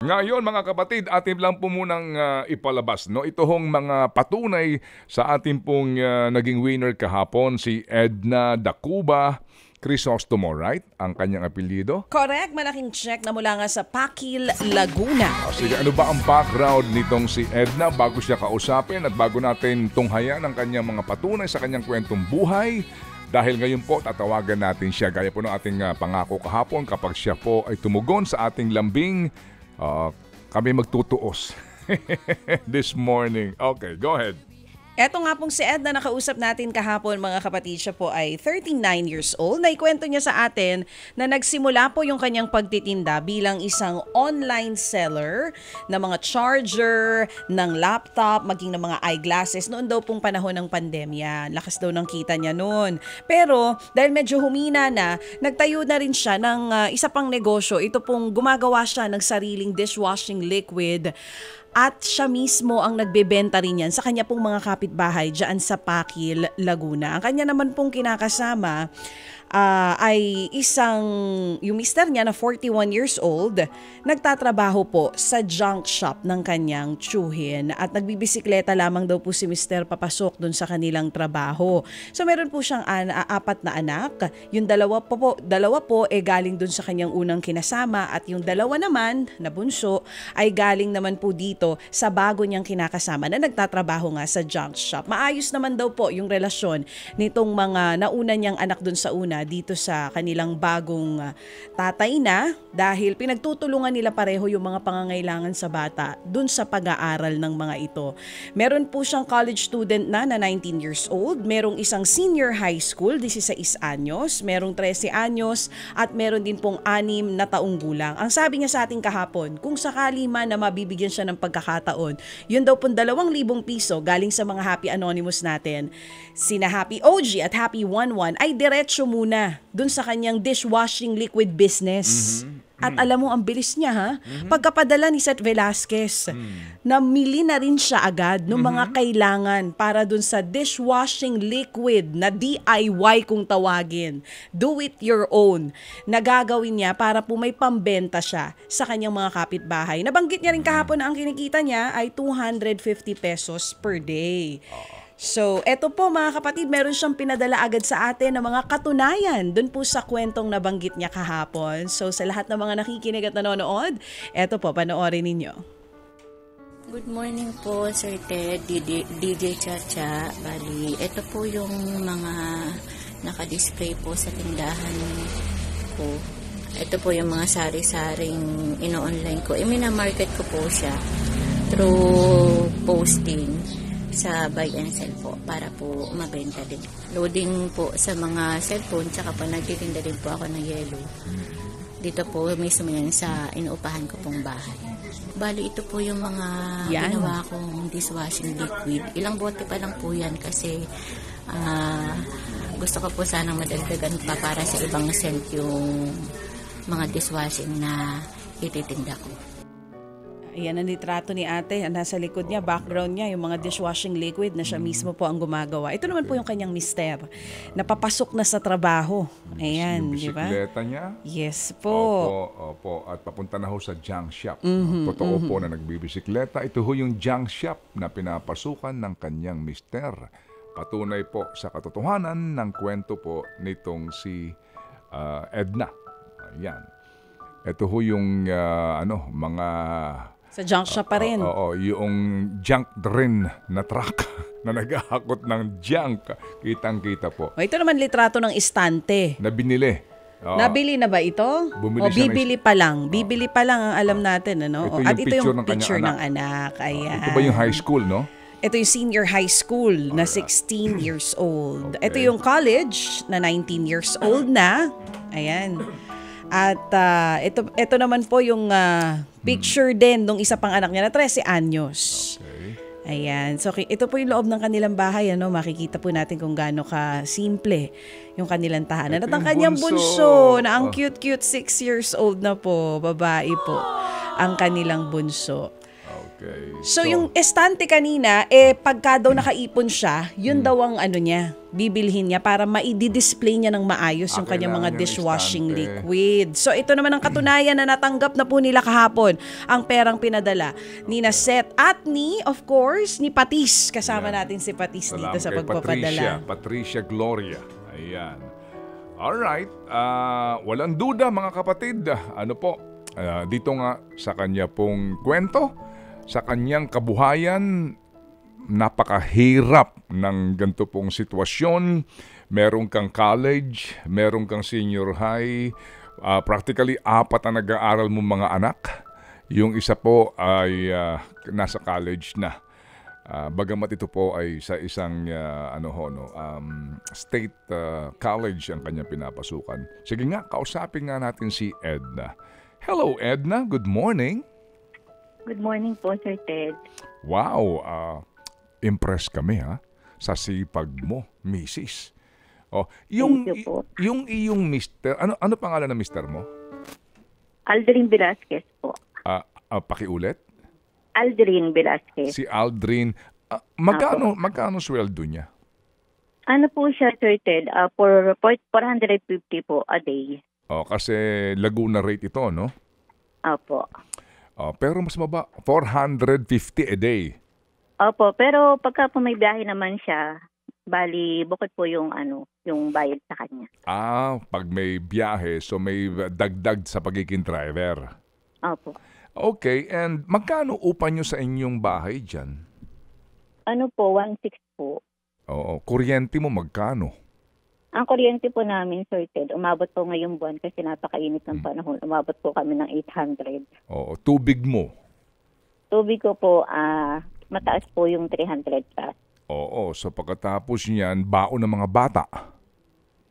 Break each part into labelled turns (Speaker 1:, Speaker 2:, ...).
Speaker 1: Ngayon mga kapatid, atin lang po munang ipalabas no ito hong mga patunay sa ating pong naging winner kahapon si Edna Dacuba Crisostomo, right? Ang kanyang apelyido.
Speaker 2: Correct, malaking check na mula nga sa Pakil, Laguna.
Speaker 1: Sige, ano ba ang background nitong si Edna bago siya kausapin at bago natin tunghayan ang kanyang mga patunay sa kanyang kwentong buhay? Dahil ngayon po, tatawagan natin siya gaya po ng ating pangako kahapon kapag siya po ay tumugon sa ating lambing. Kami magtutuos this morning. Okay, go ahead.
Speaker 2: Eto nga pong si Ed na nakausap natin kahapon mga kapatid, siya po ay 39 years old. Naikwento niya sa atin na nagsimula po yung kanyang pagtitinda bilang isang online seller ng mga charger, ng laptop, maging ng mga eyeglasses noon daw pong panahon ng pandemya. Lakas daw ng kita niya noon. Pero dahil medyo humina na, nagtayo na rin siya ng isa pang negosyo. Ito pong gumagawa siya ng sariling dishwashing liquid. At siya mismo ang nagbebenta rin yan sa kanya pong mga kapitbahay dyan sa Pakil, Laguna. Ang kanya naman pong kinakasama ay yung mister niya na 41 years old, nagtatrabaho po sa junk shop ng kanyang tiyuhin at nagbibisikleta lamang daw po si mister papasok dun sa kanilang trabaho. So meron po siyang apat na anak, yung dalawa po galing dun sa kanyang unang kinasama at yung dalawa naman na bunso ay galing naman po dito sa bago niyang kinakasama na nagtatrabaho nga sa junk shop. Maayos naman daw po yung relasyon nitong mga nauna niyang anak dun sa una dito sa kanilang bagong tatay na dahil pinagtutulungan nila pareho yung mga pangangailangan sa bata dun sa pag-aaral ng mga ito. Meron po siyang college student na 19 years old, merong isang senior high school, 16 anyos, merong 13 anyos at meron din pong 6 na taong gulang. Ang sabi niya sa ating kahapon, kung sakali man na mabibigyan siya ng pagkakataon, yun daw pong 2,000 piso galing sa mga Happy Anonymous natin, sina Happy OG at Happy 11 ay diretso muna dun sa kanyang dishwashing liquid business. At alam mo, ang bilis niya ha. Pagkapadala ni Seth Velasquez, namili na rin siya agad ng mga kailangan para dun sa dishwashing liquid na DIY kung tawagin. Do it your own. Nagagawin niya para po may pambenta siya sa kanyang mga kapitbahay. Nabanggit niya rin kahapon na ang kinikita niya ay 250 pesos per day. So, eto po mga kapatid, meron siyang pinadala agad sa atin ng mga katunayan dun po sa kwentong nabanggit niya kahapon. So, sa lahat ng mga nakikinig at nanonood, eto po, panoorin ninyo.
Speaker 3: Good morning po, Sir Ted, DJ Chacha. Bali, ito po yung mga nakadisplay po sa tindahan ko. Ito po yung mga sari-saring ino-online ko. Mina-market ko po siya through posting sa buy and sell po para po mabenta din. Loading po sa mga cellphone tsaka pa nagtitinda din po ako ng yelo. Dito po mismo yan sa inuupahan ko pong bahay. Bali ito po yung mga ginawa kong dishwashing liquid. Ilang bote pa lang po yan kasi gusto ko po sanang madagdagan pa para sa ibang scent yung mga dishwashing na ititinda ko.
Speaker 2: Ayan ang litrato ni ate. Nasa likod niya, background niya, yung mga dishwashing liquid na siya mismo po ang gumagawa. Ito naman po yung kanyang mister. Napapasok na sa trabaho. Ayan, di ba?
Speaker 1: Bisikleta niya?
Speaker 2: Yes po.
Speaker 1: Opo. At papunta na ho sa junk shop. Totoo po na nagbibisikleta. Ito ho yung junk shop na pinapasukan ng kanyang mister. Patunay po sa katotohanan ng kwento po nitong si Edna. Ayan. Ito ho yung mga
Speaker 2: sa junk shop pa rin.
Speaker 1: Oo, yung junk rin na truck na naghahakot ng junk. Kitang-kita po.
Speaker 2: Ito naman litrato ng istante.
Speaker 1: Na binili.
Speaker 2: Nabili na ba ito? Bibili pa lang. Bibili pa lang ang alam natin. Ano?
Speaker 1: At
Speaker 2: ito yung picture ng anak. Ayan.
Speaker 1: Ito ba yung high school, no?
Speaker 2: Ito yung senior high school na 16 years old. Okay. Ito yung college na 19 years old na. Ayan. At ito naman po yung picture din ng isa pang anak niya na 13 anyos.
Speaker 1: Okay.
Speaker 2: Ayan. So ito po yung loob ng kanilang bahay. Makikita po natin kung gaano ka-simple yung kanilang tahanan. At ang kanyang bunso na ang cute-cute 6 years old na po. Babae po ang kanilang bunso.
Speaker 1: Okay.
Speaker 2: So yung estante kanina, pagka daw nakaipon siya, yun daw ang ano niya, bibilhin niya para maidi-display niya ng maayos yung kanyang mga
Speaker 1: kailangan niya ng
Speaker 2: dishwashing
Speaker 1: estante.
Speaker 2: liquid. So ito naman ang katunayan na natanggap na po nila kahapon ang perang pinadala ni na Seth at ni, of course, ni Patis. Kasama natin si Patis dito sa
Speaker 1: kay
Speaker 2: pagpapadala.
Speaker 1: Patricia Gloria. Ayan. Alright. Walang duda mga kapatid. Ano po? Dito nga sa kanya pong kwento, sa kanyang kabuhayan, napakahirap ng ganito pong sitwasyon. Meron kang college, meron kang senior high, practically 4 na nag-aaral mong mga anak. Yung isa po ay nasa college na. Bagamat ito po ay sa isang state college ang kanyang pinapasukan. Sige nga, kausapin nga natin si Edna. Hello Edna, good morning.
Speaker 4: Good morning po, Sir Ted.
Speaker 1: Wow, impressed kami sa sipag mo, Mrs. Oh,
Speaker 4: Thank you po.
Speaker 1: yung iyong mister, ano pangalan ng mister mo?
Speaker 4: Aldrin Velasquez po.
Speaker 1: Pakiulit.
Speaker 4: Aldrin Velasquez.
Speaker 1: Si Aldrin, magkano sweldo niya?
Speaker 4: Ano po siya, Sir Ted? For 450 po a day.
Speaker 1: Kasi Laguna rate ito, no?
Speaker 4: Opo.
Speaker 1: Pero mas maba, 450 a day.
Speaker 4: Opo, pero pagka po may biyahe naman siya, bali bukod po yung yung bayad sa kanya.
Speaker 1: Pag may biyahe, so may dagdag sa pagiging driver.
Speaker 4: Opo.
Speaker 1: Okay, and magkano upa nyo sa inyong bahay dyan?
Speaker 4: Ano po, 1.6 po.
Speaker 1: Oo, kuryente mo magkano?
Speaker 4: Ang kuryente po namin, Sir Ted, umabot po ngayong buwan kasi napakainit ng panahon. Umabot po kami ng 800.
Speaker 1: Oo, tubig mo?
Speaker 4: Tubig ko po, mataas po yung 300 plus.
Speaker 1: Oo, so pagkatapos niyan, baon ng mga bata.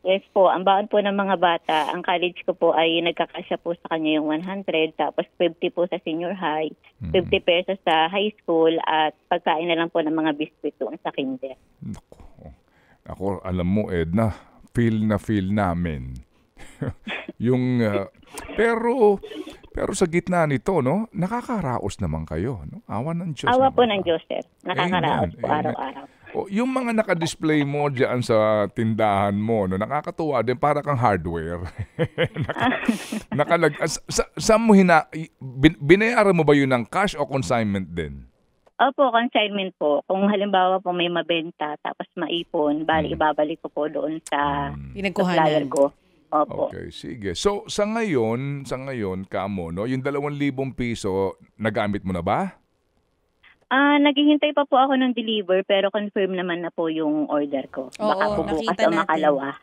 Speaker 4: Yes po, ang baon po ng mga bata, ang college ko po ay nagkakasya po sa kanya yung 100, tapos 50 po sa senior high, 50 pesos sa high school, at pagkain na lang po ng mga biscuit doon sa kinder.
Speaker 1: Ako, alam mo Edna, feel namin. Pero sa gitna nito, no, nakakaraos naman kayo, no? Awa ng Diyos.
Speaker 4: Awa po ng Diyos, sir. Nakakaraos po
Speaker 1: Amen.
Speaker 4: araw-araw.
Speaker 1: Yung mga naka-display mo diyan sa tindahan mo, no, nakakatuwa din, para kang hardware. Saan mo binayaran mo ba yun ng cash o consignment din?
Speaker 4: Opo, consignment po. Kung halimbawa po may mabenta tapos maipon, bali ibabalik ko po doon sa supplier ko. Opo.
Speaker 1: Okay, sige. So sa ngayon kamo, no, yung 2,000 piso nagamit mo na ba?
Speaker 4: Naghihintay pa po ako ng deliver pero confirm naman na po yung order ko. Baka po bukas o makalawa.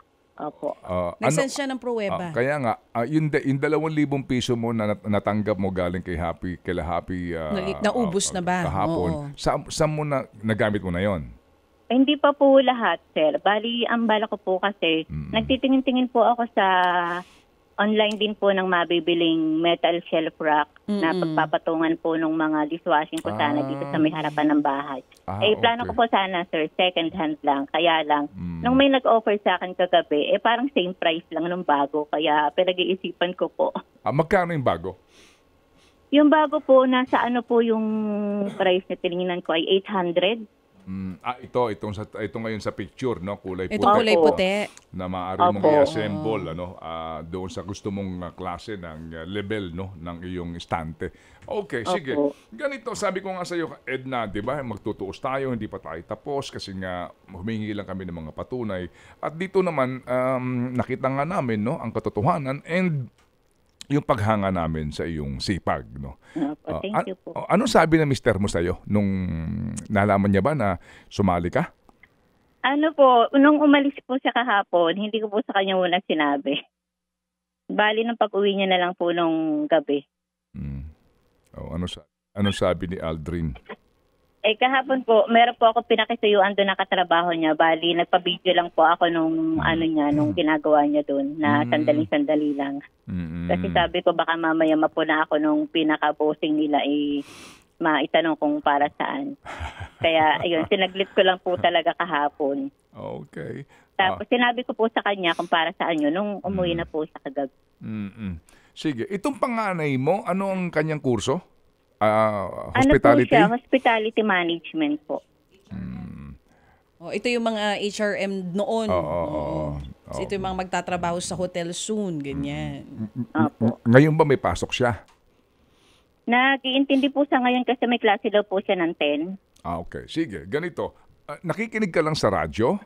Speaker 4: Opo.
Speaker 2: Nag-send siya ng pruweba.
Speaker 1: Kaya nga, yung 2,000 piso mo na natanggap mo galing kay Happy,
Speaker 2: naubos na ba?
Speaker 1: Kahapon. Saan mo na nagamit mo na yon?
Speaker 4: Hindi pa po lahat, sir. Bali, ang bala ko po kasi, nagtitingin-tingin po ako sa online din po ng mabibiling metal shelf rack na pagpapatungan po ng mga dishwashing ko sana dito sa may harapan ng bahay. Plano ko po sana, sir, second hand lang. Kaya lang, nung may nag-offer sa akin kagabi, parang same price lang nung bago. Kaya pinag-iisipan ko po.
Speaker 1: Magkano yung bago?
Speaker 4: Yung bago po, nasa ano po yung price na tinignan ko ay 800.
Speaker 1: Ito ngayon sa picture, no, kulay puti.
Speaker 2: Ito kulay puti.
Speaker 1: Na maaari mong i-assemble doon sa gusto mong klase ng level, no, ng iyong estante. Okay, sige. Ganito, sabi ko nga sa iyo, Edna, 'di ba? Magtutuos tayo, hindi pa tayo tapos kasi nga humingi lang kami ng mga patunay. At dito naman nakita nga namin, no, ang katotohanan and yung paghanga namin sa iyong sipag, no.
Speaker 4: Thank you po.
Speaker 1: Ano sabi ng mister mo sa iyo nung nalaman niya ba na sumali ka?
Speaker 4: Ano po, nung umalis po siya kahapon, hindi ko po sa kanya muna sinabi. Bali, nung pag-uwi niya na lang po nung gabi.
Speaker 1: Ano sabi ni Aldrin?
Speaker 4: Kahapon po, meron po ako pinakisuyuan doon na katrabaho niya. Bali, nagpa-video lang po ako nung nung ginagawa niya doon na sandali-sandali lang. Kasi sabi ko baka mamaya mapuna ako nung pinaka-bossing nila maitanong kung para saan. Kaya ayun, sinaglit ko lang po talaga kahapon.
Speaker 1: Okay.
Speaker 4: Tapos sinabi ko po sa kanya kung para saan yun nung umuwi na po sa kagabi.
Speaker 1: Sige, itong panganay mo, ano ang kanyang kurso?
Speaker 4: Ano po
Speaker 1: Hospitality?
Speaker 4: siya? Hospitality management po.
Speaker 2: Ito yung mga HRM noon.
Speaker 1: Oo.
Speaker 2: So, ito yung mga magtatrabaho sa hotel soon, ganyan.
Speaker 4: Opo.
Speaker 1: Ngayon ba may pasok siya?
Speaker 4: Nag-iintindi po sa ngayon kasi may klase daw po siya ng 10.
Speaker 1: Okay. Sige, ganito. Nakikinig ka lang sa radyo?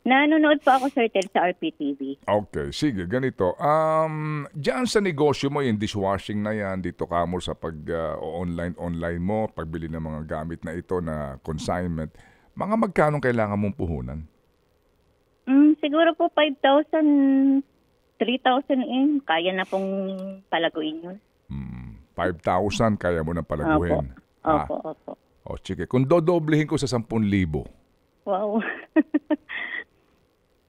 Speaker 4: Nanonood po ako, Sir Ted, sa RPTV.
Speaker 1: Okay, sige, ganito. Diyan sa negosyo mo, yung dishwashing na yan, dito ka mo sa online mo, pagbili ng mga gamit na ito na consignment, mga magkano kailangan mong puhunan?
Speaker 4: Siguro po 5,000, 3,000 kaya na pong palaguin yun.
Speaker 1: 5,000 kaya mo nang palaguhin.
Speaker 4: Opo.
Speaker 1: O, sige. Kung dodoblehin ko sa 10,000,
Speaker 4: Wow.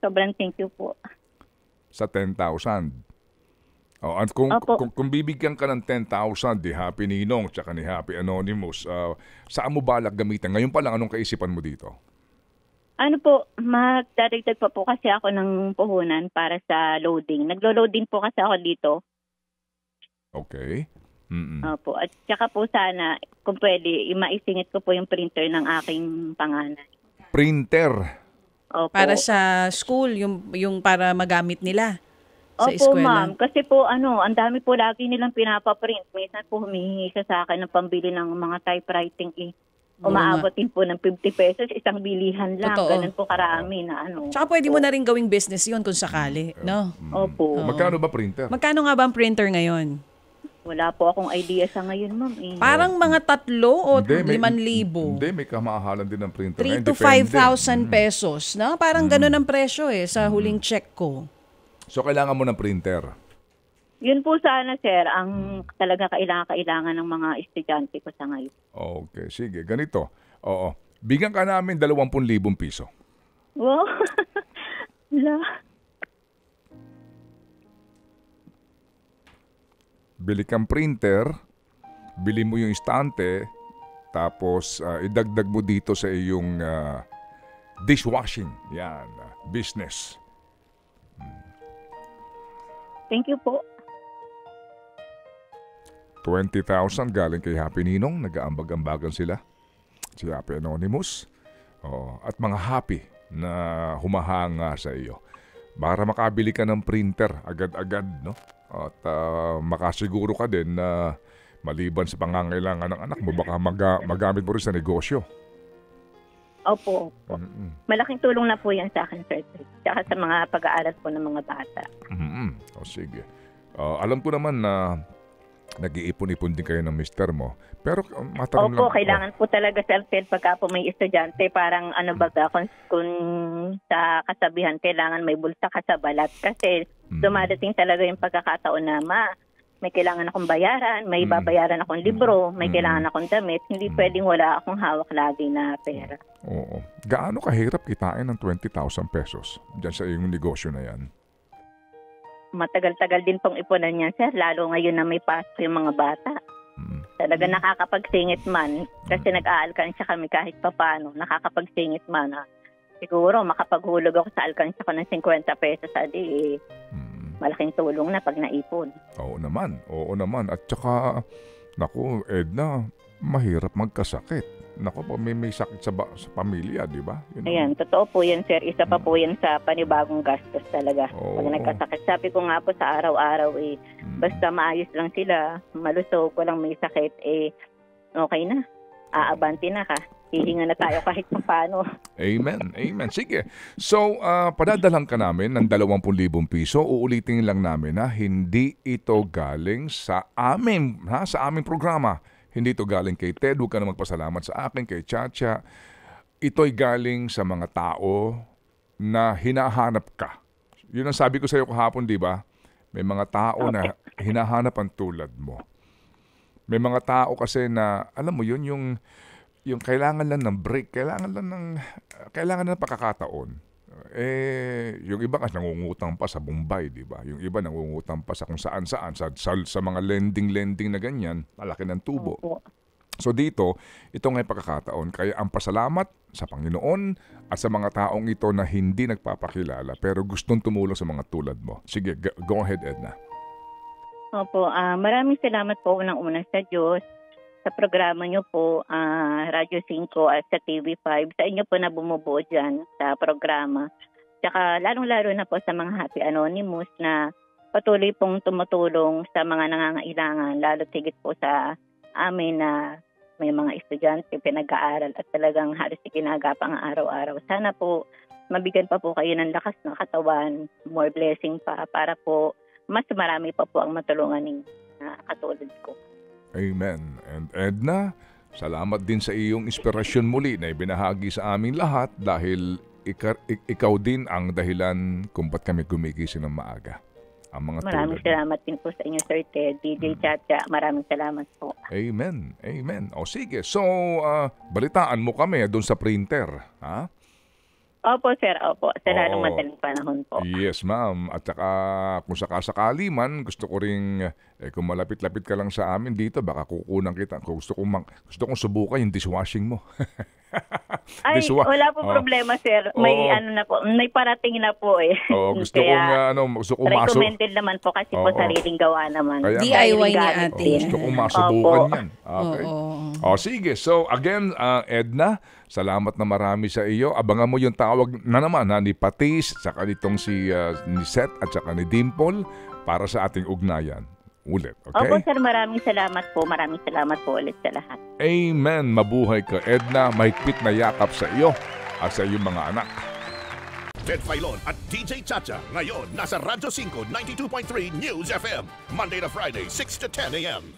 Speaker 4: Sobrang thank you po.
Speaker 1: sa 10,000. O, at kung bibigyan ka ng 10,000 ni Happy Ninong tsaka ni Happy Anonymous, saan mo balak gamitin? Ngayon pa lang, anong kaisipan mo dito?
Speaker 4: Ano po, magdadagdag pa po kasi ako ng puhunan para sa loading. Naglo-loading po kasi ako dito.
Speaker 1: Okay.
Speaker 4: Opo. At saka po sana, kung pwede, maisingit ko po yung printer ng aking panganay.
Speaker 1: Printer.
Speaker 4: Opo.
Speaker 2: Para sa school, yung para magamit nila sa
Speaker 4: Opo,
Speaker 2: eskwela.
Speaker 4: ma'am. Kasi po, ang dami po lagi nilang pinapaprint. Minsan po humihingi siya sa akin ng pambili ng mga typewriting. Umaabot din po ng 50 pesos, isang bilihan lang.
Speaker 2: Totoo.
Speaker 4: Ganun po karami na
Speaker 2: Tsaka pwede mo na rin gawing business yun kung sakali, no?
Speaker 4: Opo.
Speaker 1: Magkano ba printer?
Speaker 2: Magkano nga ba ang printer ngayon?
Speaker 4: Wala po akong idea sa ngayon, ma'am.
Speaker 2: Parang mga 3 o
Speaker 1: Hindi,
Speaker 2: 5,000.
Speaker 1: Hindi, may kamahalan din ng printer.
Speaker 2: 3 to
Speaker 1: Depende.
Speaker 2: 5,000 pesos, no? Parang ganun ang presyo sa huling check ko.
Speaker 1: So, kailangan mo ng printer.
Speaker 4: Yun po sana, sir, ang talaga kailangan ng mga estudyante ko sa ngayon.
Speaker 1: Okay, sige. Ganito. Oo. Bigyan ka namin 20,000 piso.
Speaker 4: Wow. Wala.
Speaker 1: Bili kang printer, bili mo yung istante, tapos idagdag mo dito sa iyong dishwashing. Yan, business.
Speaker 4: Thank you po.
Speaker 1: 20,000 galing kay Happy Ninong. Nag-aambag-ambagan sila. Si Happy Anonymous. At mga happy na humahanga sa iyo. Para makabili ka ng printer agad-agad, no? At makasiguro ka din na maliban sa pangangailangan ng anak mo, baka magamit mo rin sa negosyo.
Speaker 4: Opo. Malaking tulong na po yan sa akin, sir. Tsaka sa mga pag-aaral po ng mga bata.
Speaker 1: O sige. Alam ko naman na nag-iipon-ipon din kayo ng mister mo. Pero matanong lang.
Speaker 4: Opo, kailangan po talaga self-help pagka po may estudyante. Parang kung sa kasabihan, kailangan may bulsa ka sa balat. Kasi dumadating talaga yung pagkakataon na may kailangan akong bayaran, may babayaran akong libro, may kailangan akong damit. Hindi pwedeng wala akong hawak lagi na pera.
Speaker 1: Oo. Gaano kahirap kitain ng 20,000 pesos dyan sa iyong negosyo na yan?
Speaker 4: Matagal-tagal din pong ipunan yan, sir. Lalo ngayon na may pasok yung mga bata. Talaga nakakapagsingit man. Kasi nag-aalkansya kami kahit papano. Nakakapagsingit man. Siguro makapaghulog ako sa alkansya ko ng 50 pesos a day. Malaking tulong na pag naipon.
Speaker 1: Oo naman. At saka, naku, Edna, mahirap magkasakit. Naku po, may sakit sa pamilya, di ba?
Speaker 4: Ayan, totoo po yan, sir. Isa pa po yan sa panibagong gastos talaga. Pag nagkasakit, sabi ko nga po sa araw-araw, basta maayos lang sila, malusog, walang may sakit, okay na. Aabanti na ka. Hihinga na tayo kahit paano.
Speaker 1: Amen. Sige. So, padadalang ka namin ng 20,000 piso. Uulitin lang namin na hindi ito galing sa amin, sa aming programa. Hindi ito galing kay Ted. Huwag ka na magpasalamat sa akin, kay Chacha. Ito'y galing sa mga tao na hinahanap ka. Yun ang sabi ko sa iyo kahapon, di ba? May mga tao na hinahanap ang tulad mo. May mga tao kasi na, alam mo yun, yung kailangan lang ng break, kailangan ng pakakataon. Yung iba kasi nangungutang pa sa Bombay, di ba? Yung iba nangungutang pa sa kung saan-saan, sa mga lending na ganyan, malaki ng tubo. So dito, ito nga yung pagkakataon. Kaya ang pasalamat sa Panginoon at sa mga taong ito na hindi nagpapakilala pero gustong tumulong sa mga tulad mo. Sige, go ahead, Edna.
Speaker 4: Opo, maraming salamat po unang-una sa Diyos sa programa nyo po, Radyo 5 at sa TV5, sa inyo po na bumubuo dyan sa programa. Tsaka lalong-lalo na po sa mga Happy Anonymous na patuloy pong tumutulong sa mga nangangailangan, lalo tigit po sa amin na may mga estudyante pinag-aaral at talagang halos ikinagapang araw-araw. Sana po mabigyan pa po kayo ng lakas ng katawan, more blessing pa para po mas marami pa po ang matulungan ng katulad ko.
Speaker 1: Amen. And Edna, salamat din sa iyong inspirasyon muli na ibinahagi sa aming lahat dahil ikaw din ang dahilan kung ba't kami gumigising ng maaga. Ang mga
Speaker 4: maraming salamat din po sa inyo, Sir Ted. DJ Chacha, maraming salamat po.
Speaker 1: Amen. Amen. O sige, so balitaan mo kami doon sa printer. Ha?
Speaker 4: Opo, sir. Opo. Sa lalong madaling panahon po.
Speaker 1: Yes, ma'am. At saka kung sakasakali man, gusto ko ring, kung malapit-lapit ka lang sa amin dito, baka kukunan kita. Gusto kong subukan yung dishwashing mo.
Speaker 4: Ay, wala po problema, sir. May may parating na po eh.
Speaker 1: Gusto kong masok.
Speaker 4: Recommended naman po kasi po sariling gawa naman.
Speaker 2: Kaya, DIY ni ate.
Speaker 1: Gusto kong masubukan yan. Okay. Sige. So again, Edna, salamat na marami sa iyo. Abangan mo yung tawag na naman ni Patis, saka nitong ni Seth at saka ni Dimple para sa ating ugnayan. Ulit, okay?
Speaker 4: Opo, sir. Maraming salamat po. Maraming salamat po ulit sa lahat.
Speaker 1: Amen. Mabuhay ka, Edna. Mahigpit na yakap sa iyo at sa iyong mga anak.
Speaker 5: Ted Filon at DJ Chacha. Ngayon, nasa Radyo 5, 92.3 News FM. Monday to Friday, 6 to 10 a.m.